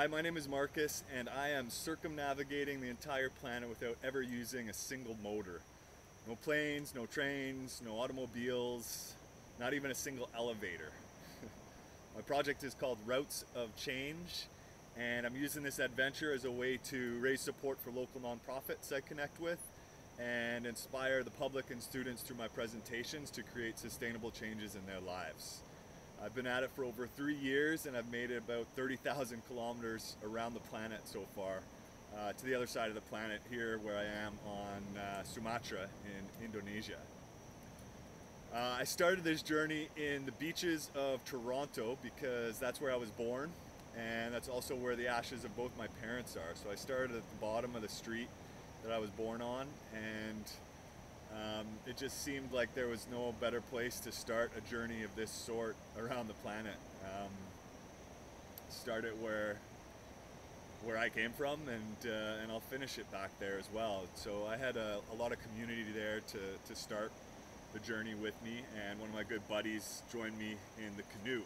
Hi, my name is Markus, and I am circumnavigating the entire planet without ever using a single motor. No planes, no trains, no automobiles, not even a single elevator. My project is called Routes of Change, and I'm using this adventure as a way to raise support for local nonprofits I connect with and inspire the public and students through my presentations to create sustainable changes in their lives. I've been at it for over 3 years, and I've made it about 30,000 kilometers around the planet so far, to the other side of the planet here where I am on Sumatra in Indonesia. I started this journey in the beaches of Toronto because that's where I was born, and that's also where the ashes of both my parents are. So I started at the bottom of the street that I was born on, and it just seemed like there was no better place to start a journey of this sort around the planet. Start it where I came from, and I'll finish it back there as well. So I had a lot of community there to start the journey with me, and one of my good buddies joined me in the canoe.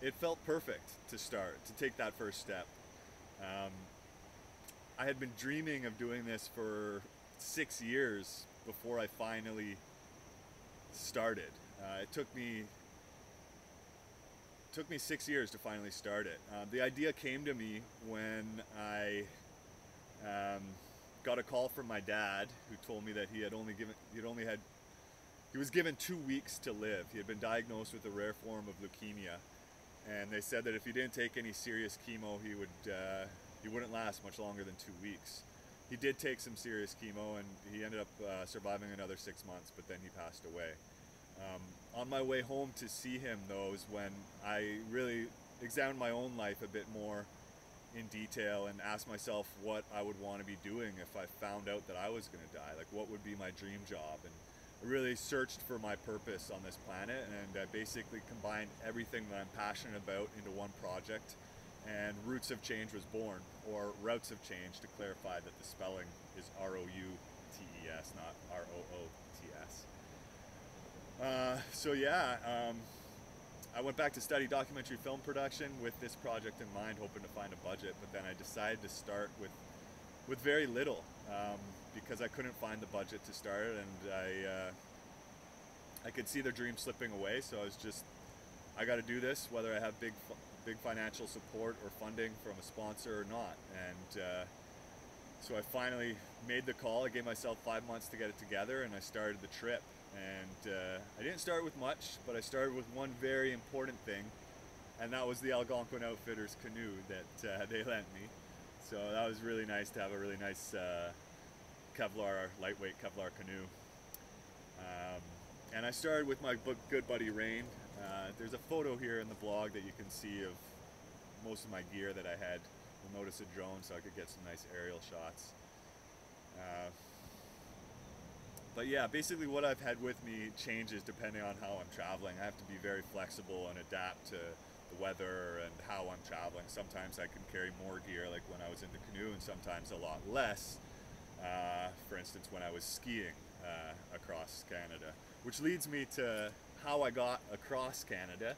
It felt perfect to start, to take that first step. I had been dreaming of doing this for 6 years before I finally started. It took me 6 years to finally start it. The idea came to me when I got a call from my dad, who told me that he was given 2 weeks to live. He had been diagnosed with a rare form of leukemia, and they said that if he didn't take any serious chemo, he wouldn't last much longer than 2 weeks. He did take some serious chemo, and he ended up surviving another 6 months, but then he passed away. On my way home to see him, though, is when I really examined my own life a bit more in detail and asked myself what I would want to be doing if I found out that I was going to die. Like, what would be my dream job? And I really searched for my purpose on this planet, and I basically combined everything that I'm passionate about into one project, and Roots of Change was born, or Routes of Change, to clarify that the spelling is R-O-U-T-E-S, not R-O-O-T-S. I went back to study documentary film production with this project in mind, hoping to find a budget, but then I decided to start with very little, because I couldn't find the budget to start it, and I could see the dream slipping away. So I got to do this, whether I have big financial support or funding from a sponsor or not. And so I finally made the call. I gave myself 5 months to get it together, and I started the trip. And I didn't start with much, but I started with one very important thing, and that was the Algonquin Outfitters canoe that they lent me. So that was really nice to have a really nice lightweight Kevlar canoe. And I started with my good buddy Rain. There's a photo here in the blog that you can see of most of my gear that I had. You'll notice a drone, so I could get some nice aerial shots. But yeah, basically what I've had with me changes depending on how I'm traveling. I have to be very flexible and adapt to the weather and how I'm traveling. Sometimes I can carry more gear, like when I was in the canoe, and sometimes a lot less. For instance, when I was skiing across Canada. Which leads me to how I got across Canada.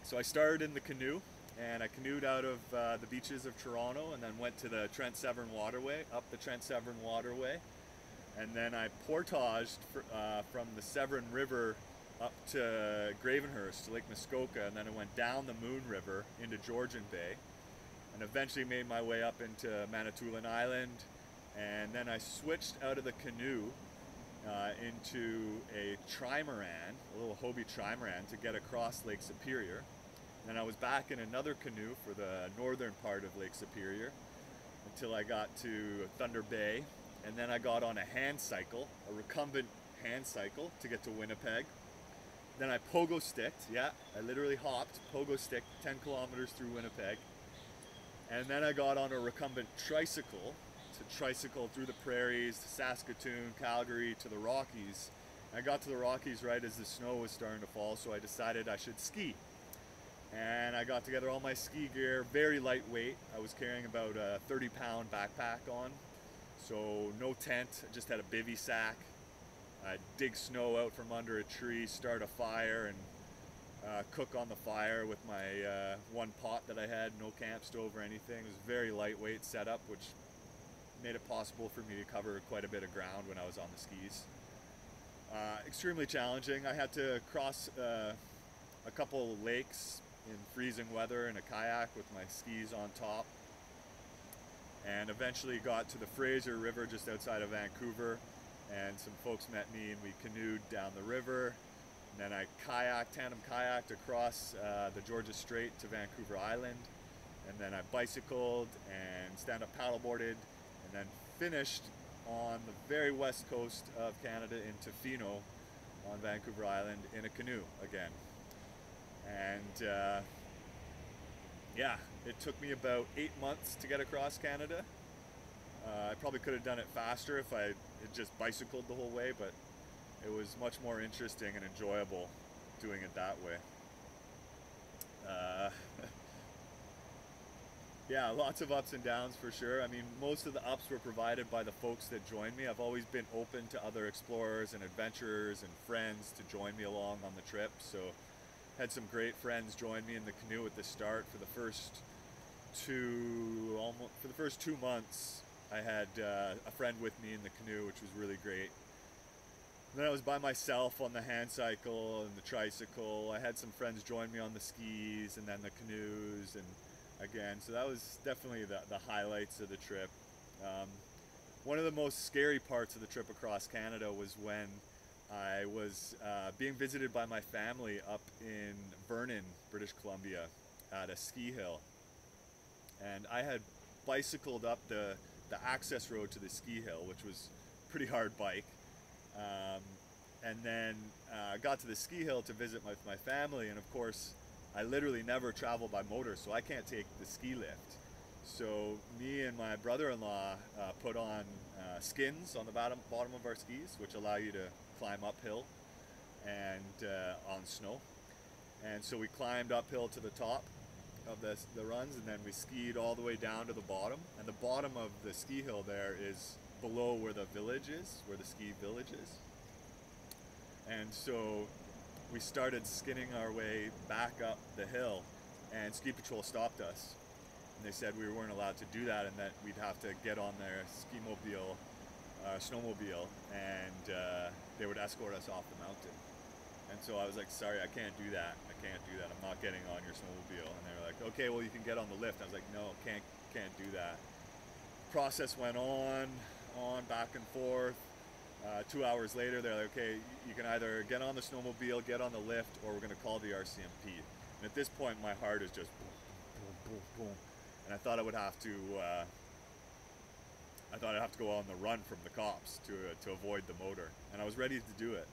So I started in the canoe, and I canoed out of the beaches of Toronto, and then went to the Trent Severn Waterway, up the Trent Severn Waterway, and then I portaged from the Severn River up to Gravenhurst, to Lake Muskoka, and then I went down the Moon River into Georgian Bay, and eventually made my way up into Manitoulin Island, and then I switched out of the canoe into a trimaran, a little Hobie trimaran, to get across Lake Superior. Then I was back in another canoe for the northern part of Lake Superior until I got to Thunder Bay, and then I got on a hand cycle, a recumbent hand cycle, to get to Winnipeg. Then I pogo sticked, yeah, I literally hopped, pogo sticked 10 kilometers through Winnipeg, and then I got on a recumbent tricycle to tricycle through the prairies to Saskatoon, Calgary, to the Rockies. I got to the Rockies right as the snow was starting to fall, so I decided I should ski. And I got together all my ski gear, very lightweight. I was carrying about a 30-pound backpack on, so no tent, I just had a bivy sack. I'd dig snow out from under a tree, start a fire, and cook on the fire with my one pot that I had, no camp stove or anything. It was a very lightweight setup, which made it possible for me to cover quite a bit of ground when I was on the skis. Extremely challenging. I had to cross a couple lakes in freezing weather in a kayak with my skis on top, and eventually got to the Fraser River just outside of Vancouver, and some folks met me and we canoed down the river. And then I tandem kayaked across the Georgia Strait to Vancouver Island, and then I bicycled and stand-up paddleboarded, and then finished on the very west coast of Canada in Tofino on Vancouver Island in a canoe again. And yeah, it took me about 8 months to get across Canada. I probably could have done it faster if I had just bicycled the whole way, but it was much more interesting and enjoyable doing it that way. Yeah, lots of ups and downs for sure. I mean, most of the ups were provided by the folks that joined me. I've always been open to other explorers and adventurers and friends to join me along on the trip. So had some great friends join me in the canoe at the start. For the first 2 months, I had a friend with me in the canoe, which was really great. Then I was by myself on the hand cycle and the tricycle. I had some friends join me on the skis and then the canoes, and again, so that was definitely the highlights of the trip. One of the most scary parts of the trip across Canada was when I was being visited by my family up in Vernon, British Columbia, at a ski hill. And I had bicycled up the access road to the ski hill, which was a pretty hard bike. And then got to the ski hill to visit my family, and of course I literally never travel by motor, so I can't take the ski lift. So me and my brother-in-law put on skins on the bottom of our skis, which allow you to climb uphill and on snow. And so we climbed uphill to the top of the runs, and then we skied all the way down to the bottom. And the bottom of the ski hill there is below where the village is, where the ski village is. And so we started skinning our way back up the hill, and ski patrol stopped us. And they said we weren't allowed to do that, and that we'd have to get on their ski-mobile, snowmobile, and they would escort us off the mountain. And so I was like, sorry, I can't do that. I can't do that. I'm not getting on your snowmobile. And they were like, okay, well, you can get on the lift. I was like, no, can't do that. Process went on, back and forth. 2 hours later, they're like, okay, you can either get on the snowmobile, get on the lift, or we're going to call the RCMP. And at this point, my heart is just boom, boom, boom, boom. And I thought I would have to, I'd have to go on the run from the cops to avoid the motor. And I was ready to do it.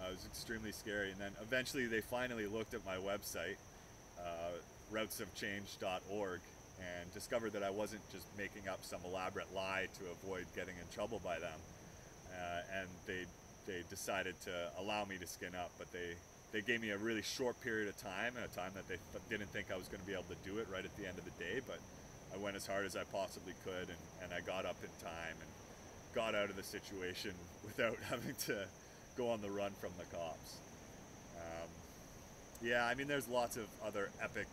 It was extremely scary. And then eventually they finally looked at my website, routesofchange.org, and discovered that I wasn't just making up some elaborate lie to avoid getting in trouble by them. And they decided to allow me to skin up, but they gave me a really short period of time, and a time that they didn't think I was going to be able to do it right at the end of the day, but I went as hard as I possibly could, and I got up in time and got out of the situation without having to go on the run from the cops. Yeah, I mean, there's lots of other epic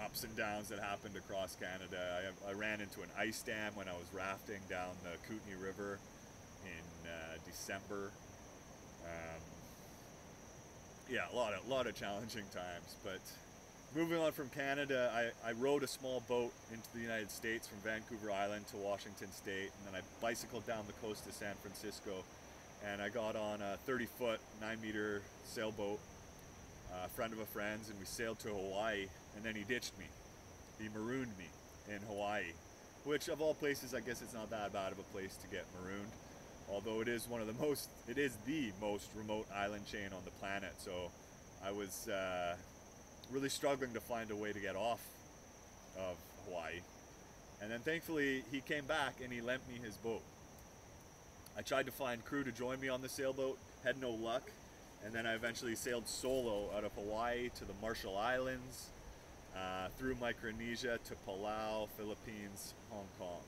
ups and downs that happened across Canada. I ran into an ice dam when I was rafting down the Kootenay River in December. Yeah, a lot of challenging times. But moving on from Canada, I rowed a small boat into the United States from Vancouver Island to Washington State, and then I bicycled down the coast of San Francisco, and I got on a 30-foot, 9-meter sailboat, a friend of a friend's, and we sailed to Hawaii, and then he ditched me. He marooned me in Hawaii, which of all places, I guess it's not that bad of a place to get marooned. Although it is the most remote island chain on the planet, so I was really struggling to find a way to get off of Hawaii. And then thankfully he came back and he lent me his boat. I tried to find crew to join me on the sailboat, had no luck, and then I eventually sailed solo out of Hawaii to the Marshall Islands, through Micronesia to Palau, Philippines, Hong Kong.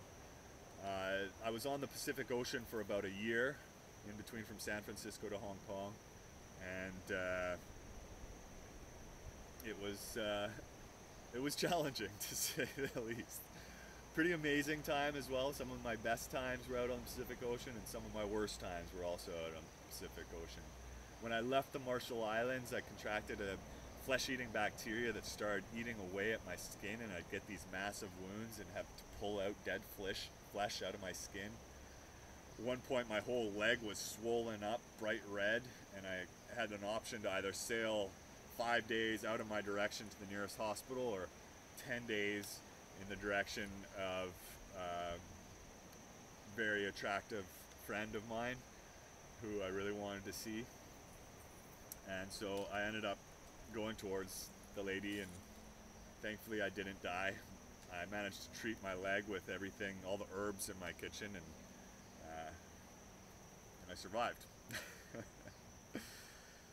I was on the Pacific Ocean for about a year in between from San Francisco to Hong Kong, and it was challenging to say the least. Pretty amazing time as well. Some of my best times were out on the Pacific Ocean, and some of my worst times were also out on the Pacific Ocean. When I left the Marshall Islands, I contracted a flesh-eating bacteria that started eating away at my skin, and I'd get these massive wounds and have to pull out dead flesh out of my skin. At one point, my whole leg was swollen up, bright red, and I had an option to either sail 5 days out of my direction to the nearest hospital, or 10 days in the direction of a very attractive friend of mine who I really wanted to see. And so I ended up going towards the lady, and thankfully I didn't die. I managed to treat my leg with everything, all the herbs in my kitchen, and I survived.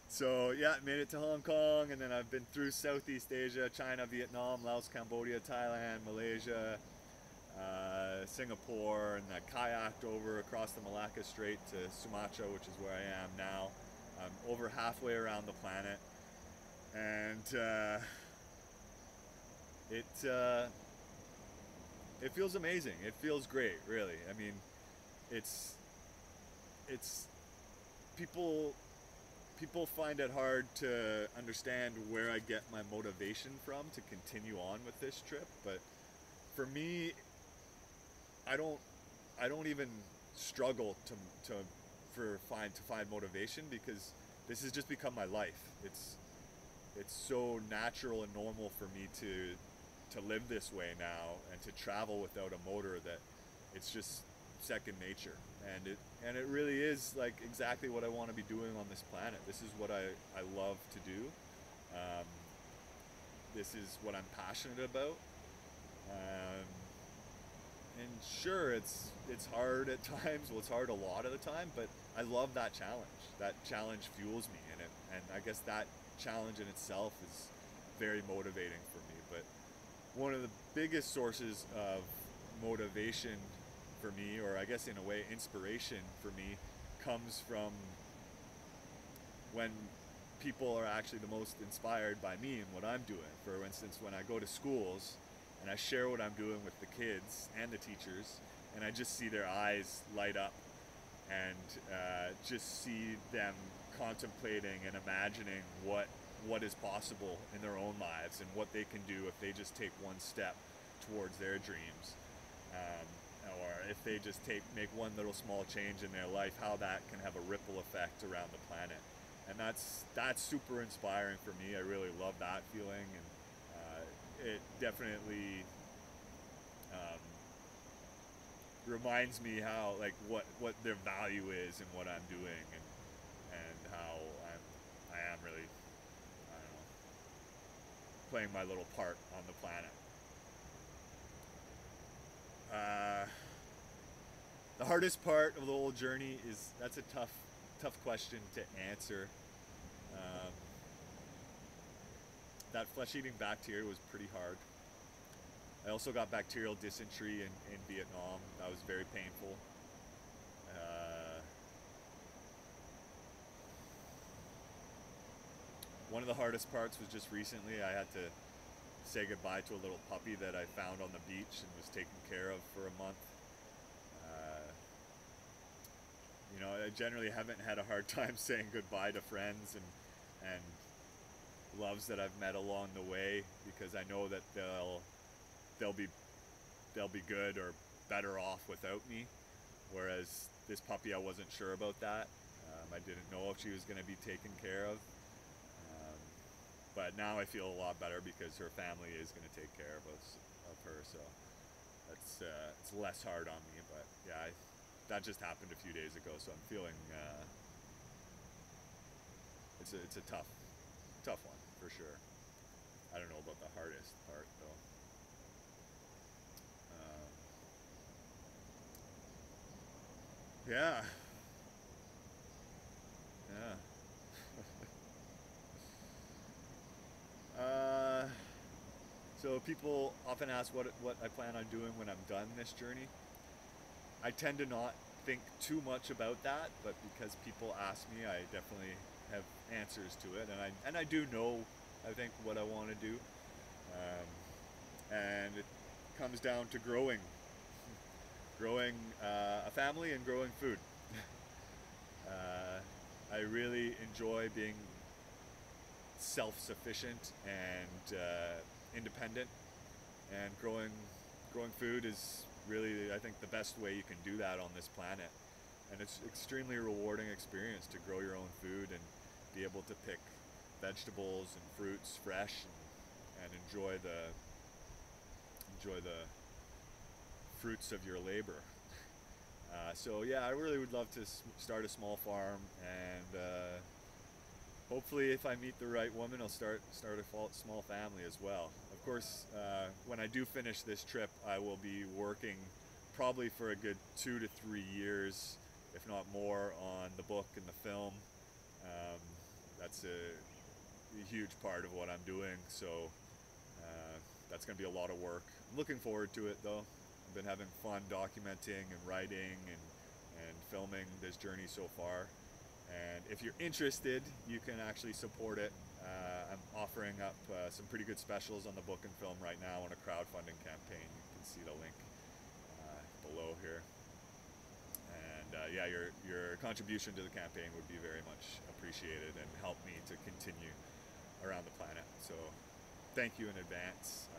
So yeah, made it to Hong Kong, and then I've been through Southeast Asia, China, Vietnam, Laos, Cambodia, Thailand, Malaysia, Singapore, and I kayaked over across the Malacca Strait to Sumatra, which is where I am now. I'm over halfway around the planet, and it feels amazing. It feels great, really. I mean, it's people find it hard to understand where I get my motivation from to continue on with this trip, but for me, I don't even struggle to find motivation, because this has just become my life. It's so natural and normal for me to live this way now and to travel without a motor that it's just second nature. And it really is like exactly what I want to be doing on this planet. This is what I love to do. This is what I'm passionate about. And sure, it's hard at times. Well, it's hard a lot of the time, but I love that challenge. That challenge fuels me, and I guess that challenge in itself is very motivating for me. But one of the biggest sources of motivation for me, or I guess in a way inspiration for me, comes from when people are actually the most inspired by me and what I'm doing. For instance, when I go to schools and I share what I'm doing with the kids and the teachers, and I just see their eyes light up, and just see them contemplating and imagining what is possible in their own lives and what they can do if they just take one step towards their dreams, or if they just make one little small change in their life, how that can have a ripple effect around the planet. And that's super inspiring for me. I really love that feeling, and it definitely reminds me how, like, what their value is in what I'm doing, and how I am really, I don't know, playing my little part on the planet. The hardest part of the whole journey that's a tough question to answer. That flesh-eating bacteria was pretty hard. I also got bacterial dysentery in Vietnam. That was very painful. One of the hardest parts was just recently I had to say goodbye to a little puppy that I found on the beach and was taken care of for a month. You know, I generally haven't had a hard time saying goodbye to friends and loves that I've met along the way, because I know that they'll be good or better off without me. Whereas this puppy, I wasn't sure about that. I didn't know if she was going to be taken care of. But now I feel a lot better because her family is going to take care of her. So that's it's less hard on me. But yeah, that just happened a few days ago, so I'm feeling it's a tough one for sure. I don't know about the hardest part though. Yeah. So people often ask what I plan on doing when I'm done this journey. I tend to not think too much about that, but because people ask me, I definitely have answers to it, and I do know, I think, what I want to do, and it comes down to growing a family and growing food. I really enjoy being self-sufficient and independent, and growing food is really, I think, the best way you can do that on this planet. And it's extremely rewarding experience to grow your own food and be able to pick vegetables and fruits fresh, and enjoy the fruits of your labor. So yeah, I really would love to start a small farm, and hopefully, if I meet the right woman, I'll start a small family as well. Of course, when I do finish this trip, I will be working probably for a good 2 to 3 years, if not more, on the book and the film. That's a huge part of what I'm doing, so that's going to be a lot of work. I'm looking forward to it, though. I've been having fun documenting and writing and filming this journey so far. And if you're interested, you can actually support it. I'm offering up some pretty good specials on the book and film right now on a crowdfunding campaign. You can see the link below here. And yeah, your contribution to the campaign would be very much appreciated and help me to continue around the planet. So thank you in advance.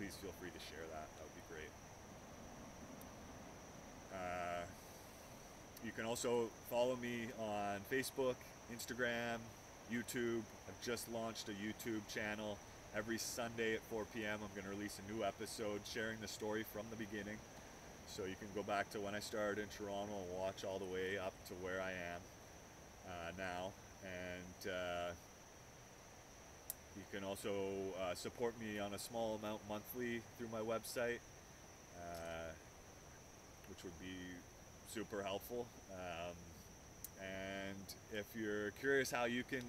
Please feel free to share that. That would be great. You can also follow me on Facebook, Instagram, YouTube. I've just launched a YouTube channel. Every Sunday at 4 p.m. I'm going to release a new episode sharing the story from the beginning. So you can go back to when I started in Toronto and watch all the way up to where I am now. And you can also support me on a small amount monthly through my website, which would be super helpful. And if you're curious how you can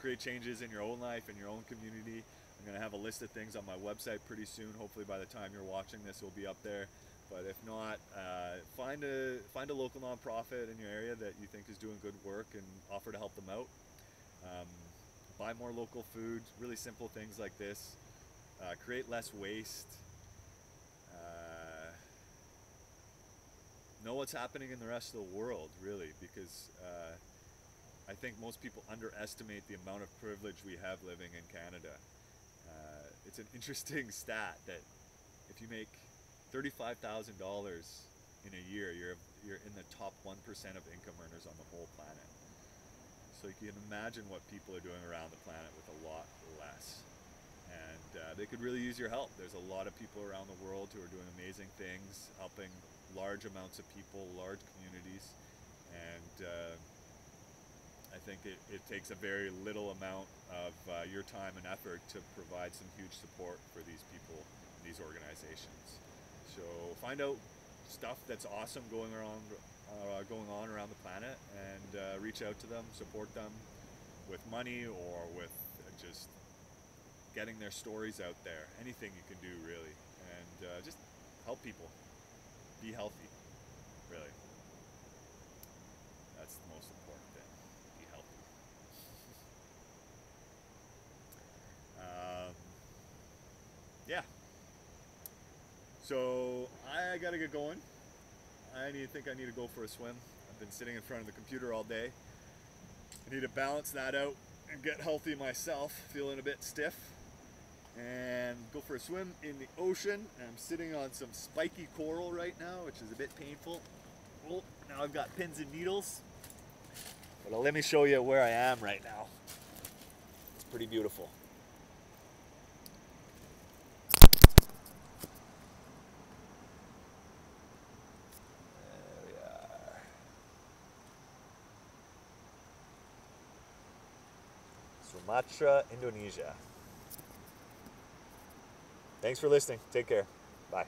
create changes in your own life and your own community, I'm going to have a list of things on my website pretty soon. Hopefully by the time you're watching this, it'll be up there. But if not, find a local nonprofit in your area that you think is doing good work and offer to help them out. Buy more local food, really simple things like this. Create less waste. Know what's happening in the rest of the world, really, because I think most people underestimate the amount of privilege we have living in Canada. It's an interesting stat that if you make $35,000 in a year, you're in the top 1% of income earners on the whole planet. So you can imagine what people are doing around the planet with a lot less. And they could really use your help. There's a lot of people around the world who are doing amazing things, helping large amounts of people, large communities. And I think it takes a very little amount of your time and effort to provide some huge support for these people, these organizations. So find out stuff that's awesome going on around the planet, and reach out to them, support them with money or with just getting their stories out there. Anything you can do, really, and just help people. Be healthy, really. That's the most important thing. Be healthy. Yeah. So I gotta get going. I think I need to go for a swim. I've been sitting in front of the computer all day. I need to balance that out and get healthy myself, feeling a bit stiff, and go for a swim in the ocean. I'm sitting on some spiky coral right now, which is a bit painful. Oh, now I've got pins and needles. But let me show you where I am right now. It's pretty beautiful. Sumatra, Indonesia. Thanks for listening. Take care. Bye.